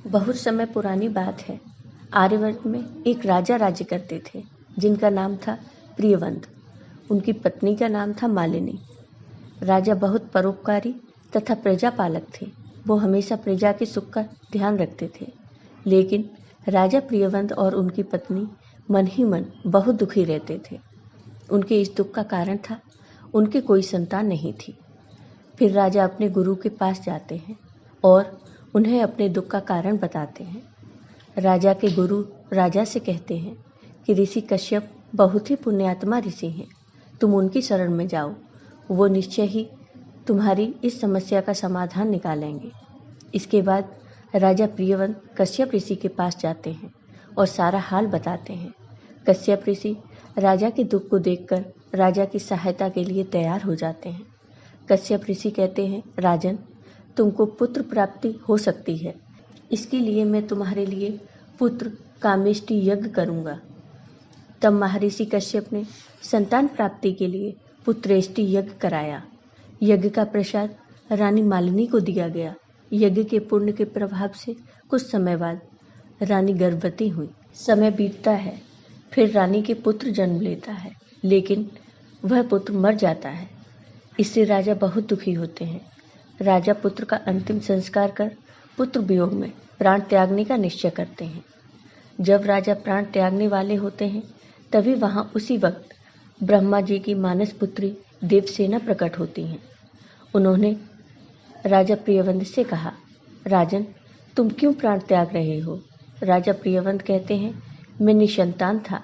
बहुत समय पुरानी बात है। आर्यवर्त में एक राजा राज्य करते थे जिनका नाम था प्रियवंत। उनकी पत्नी का नाम था मालिनी। राजा बहुत परोपकारी तथा प्रजापालक थे। वो हमेशा प्रजा के सुख का ध्यान रखते थे। लेकिन राजा प्रियवंत और उनकी पत्नी मन ही मन बहुत दुखी रहते थे। उनके इस दुख का कारण था उनकी कोई संतान नहीं थी। फिर राजा अपने गुरु के पास जाते हैं और उन्हें अपने दुख का कारण बताते हैं। राजा के गुरु राजा से कहते हैं कि ऋषि कश्यप बहुत ही पुण्यात्मा ऋषि हैं, तुम उनकी शरण में जाओ, वो निश्चय ही तुम्हारी इस समस्या का समाधान निकालेंगे। इसके बाद राजा प्रियवंत कश्यप ऋषि के पास जाते हैं और सारा हाल बताते हैं। कश्यप ऋषि राजा के दुख को देखकर राजा की सहायता के लिए तैयार हो जाते हैं। कश्यप ऋषि कहते हैं, राजन, तुमको पुत्र प्राप्ति हो सकती है, इसके लिए मैं तुम्हारे लिए पुत्र कामेष्टि यज्ञ करूंगा। तब महर्षि कश्यप ने संतान प्राप्ति के लिए पुत्रेष्टि यज्ञ कराया। यज्ञ का प्रसाद रानी मालिनी को दिया गया। यज्ञ के पुण्य के प्रभाव से कुछ समय बाद रानी गर्भवती हुई। समय बीतता है, फिर रानी के पुत्र जन्म लेता है, लेकिन वह पुत्र मर जाता है। इससे राजा बहुत दुखी होते हैं। राजा पुत्र का अंतिम संस्कार कर पुत्र वियोग में प्राण त्यागने का निश्चय करते हैं। जब राजा प्राण त्यागने वाले होते हैं तभी वहां उसी वक्त ब्रह्मा जी की मानस पुत्री देवसेना प्रकट होती हैं। उन्होंने राजा प्रियवंत से कहा, राजन, तुम क्यों प्राण त्याग रहे हो? राजा प्रियवंत कहते हैं, मैं निसंतान था।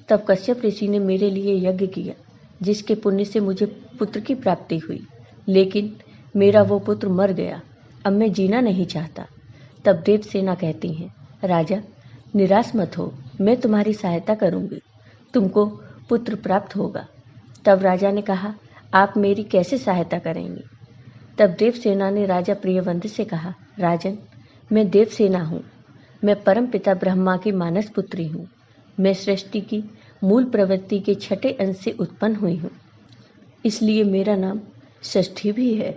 तब कश्यप ऋषि ने मेरे लिए यज्ञ किया, जिसके पुण्य से मुझे पुत्र की प्राप्ति हुई, लेकिन मेरा वो पुत्र मर गया। अब मैं जीना नहीं चाहता। तब देवसेना कहती हैं, राजा, निराश मत हो, मैं तुम्हारी सहायता करूंगी, तुमको पुत्र प्राप्त होगा। तब राजा ने कहा, आप मेरी कैसे सहायता करेंगी? तब देवसेना ने राजा प्रियवंत से कहा, राजन, मैं देवसेना हूँ। मैं परम पिता ब्रह्मा की मानस पुत्री हूँ। मैं सृष्टि की मूल प्रवृत्ति के छठे अंश से उत्पन्न हुई हूँ, इसलिए मेरा नाम षष्ठी भी है।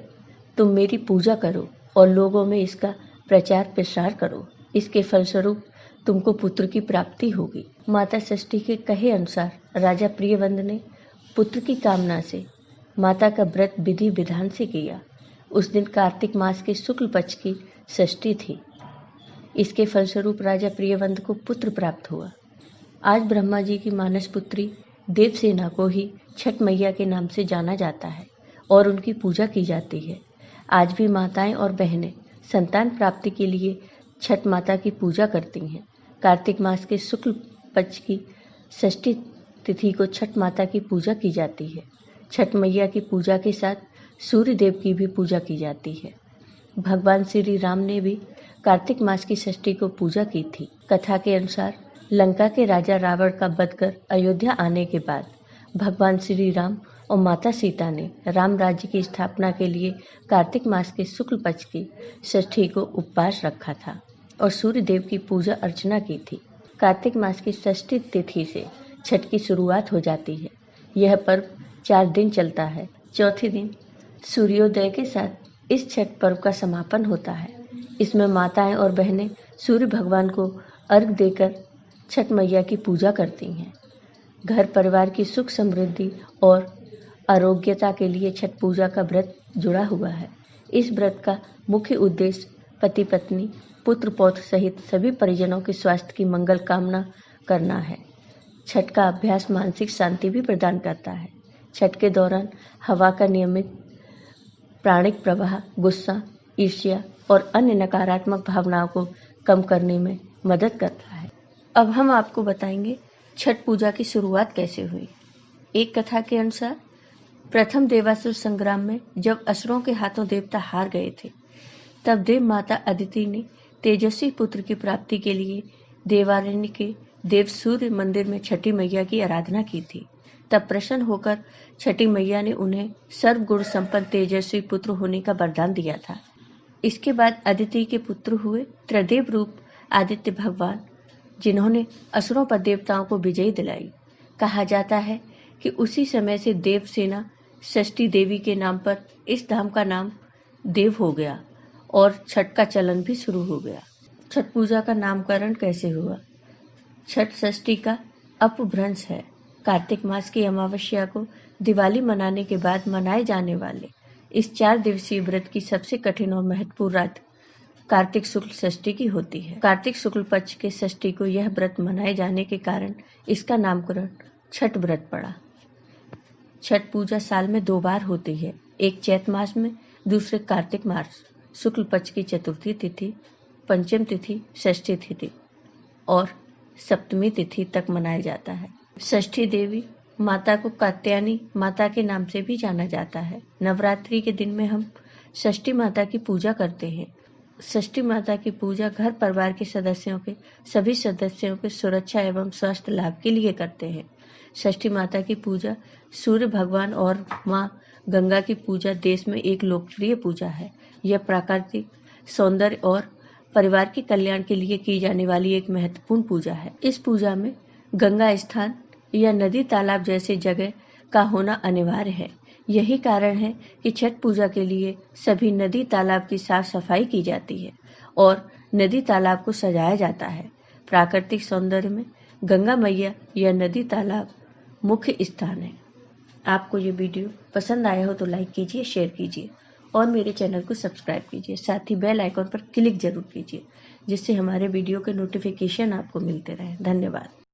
तुम मेरी पूजा करो और लोगों में इसका प्रचार प्रसार करो। इसके फलस्वरूप तुमको पुत्र की प्राप्ति होगी। माता षष्ठी के कहे अनुसार राजा प्रियवंत ने पुत्र की कामना से माता का व्रत विधि विधान से किया। उस दिन कार्तिक मास के शुक्ल पक्ष की षष्ठी थी। इसके फलस्वरूप राजा प्रियवंत को पुत्र प्राप्त हुआ। आज ब्रह्मा जी की मानस पुत्री देवसेना को ही छठ मैया के नाम से जाना जाता है और उनकी पूजा की जाती है। आज भी माताएं और बहनें संतान प्राप्ति के लिए छठ माता की पूजा करती हैं। कार्तिक मास के शुक्ल पक्ष की षष्ठी तिथि को छठ माता की पूजा की जाती है। छठ मैया की पूजा के साथ सूर्य देव की भी पूजा की जाती है। भगवान श्री राम ने भी कार्तिक मास की षष्ठी को पूजा की थी। कथा के अनुसार लंका के राजा रावण का वध कर अयोध्या आने के बाद भगवान श्री राम और माता सीता ने राम राज्य की स्थापना के लिए कार्तिक मास के शुक्ल पक्ष की षष्ठी को उपवास रखा था और सूर्य देव की पूजा अर्चना की थी। कार्तिक मास की षष्ठी तिथि से छठ की शुरुआत हो जाती है। यह पर्व 4 दिन चलता है। चौथे दिन सूर्योदय के साथ इस छठ पर्व का समापन होता है। इसमें माताएं और बहनें सूर्य भगवान को अर्घ्य देकर छठ मैया की पूजा करती हैं। घर परिवार की सुख समृद्धि और आरोग्यता के लिए छठ पूजा का व्रत जुड़ा हुआ है। इस व्रत का मुख्य उद्देश्य पति पत्नी पुत्र पौत्र सहित सभी परिजनों के स्वास्थ्य की मंगल कामना करना है। छठ का अभ्यास मानसिक शांति भी प्रदान करता है। छठ के दौरान हवा का नियमित प्राणिक प्रवाह गुस्सा, ईर्ष्या और अन्य नकारात्मक भावनाओं को कम करने में मदद करता है। अब हम आपको बताएंगे छठ पूजा की शुरुआत कैसे हुई। एक कथा के अनुसार प्रथम देवासुर संग्राम में जब असुरों के हाथों देवता हार गए थे, तब देव माता अदिति ने तेजस्वी पुत्र की प्राप्ति के लिए देवारण्य के देव सूर्य मंदिर में छठी मैया की आराधना की थी। तब प्रसन्न होकर छठी मैया ने उन्हें सर्वगुण संपन्न तेजस्वी पुत्र होने का वरदान दिया था। इसके बाद अदिति के पुत्र हुए त्रिदेव रूप आदित्य भगवान, जिन्होंने असुरों पर देवताओं को विजयी दिलाई। कहा जाता है कि उसी समय से देवसेना षष्ठी देवी के नाम पर इस धाम का नाम देव हो गया और छठ का चलन भी शुरू हो गया। छठ पूजा का नामकरण कैसे हुआ? छठ षष्ठी का अपभ्रंश है। कार्तिक मास की अमावस्या को दिवाली मनाने के बाद मनाए जाने वाले इस 4 दिवसीय व्रत की सबसे कठिन और महत्वपूर्ण रात कार्तिक शुक्ल षष्ठी की होती है। कार्तिक शुक्ल पक्ष के षष्ठी को यह व्रत मनाए जाने के कारण इसका नामकरण छठ व्रत पड़ा। छठ पूजा साल में 2 बार होती है, एक चैत मास में, दूसरे कार्तिक मास शुक्ल पक्ष की चतुर्थी तिथि, पंचम तिथि, षष्ठी तिथि और सप्तमी तिथि तक मनाया जाता है। षष्ठी देवी माता को कात्यायनी माता के नाम से भी जाना जाता है। नवरात्रि के दिन में हम षष्ठी माता की पूजा करते हैं। षष्ठी माता की पूजा घर परिवार के सभी सदस्यों के सुरक्षा एवं स्वास्थ्य लाभ के लिए करते हैं। षष्ठी माता की पूजा सूर्य भगवान और माँ गंगा की पूजा देश में एक लोकप्रिय पूजा है। यह प्राकृतिक सौंदर्य और परिवार के कल्याण के लिए की जाने वाली एक महत्वपूर्ण पूजा है। इस पूजा में गंगा स्थान या नदी तालाब जैसे जगह का होना अनिवार्य है। यही कारण है कि छठ पूजा के लिए सभी नदी तालाब की साफ सफाई की जाती है और नदी तालाब को सजाया जाता है। प्राकृतिक सौंदर्य में गंगा मैया या नदी तालाब मुख्य स्थान है। आपको ये वीडियो पसंद आया हो तो लाइक कीजिए, शेयर कीजिए और मेरे चैनल को सब्सक्राइब कीजिए। साथ ही बेल आइकॉन पर क्लिक जरूर कीजिए जिससे हमारे वीडियो के नोटिफिकेशन आपको मिलते रहे। धन्यवाद।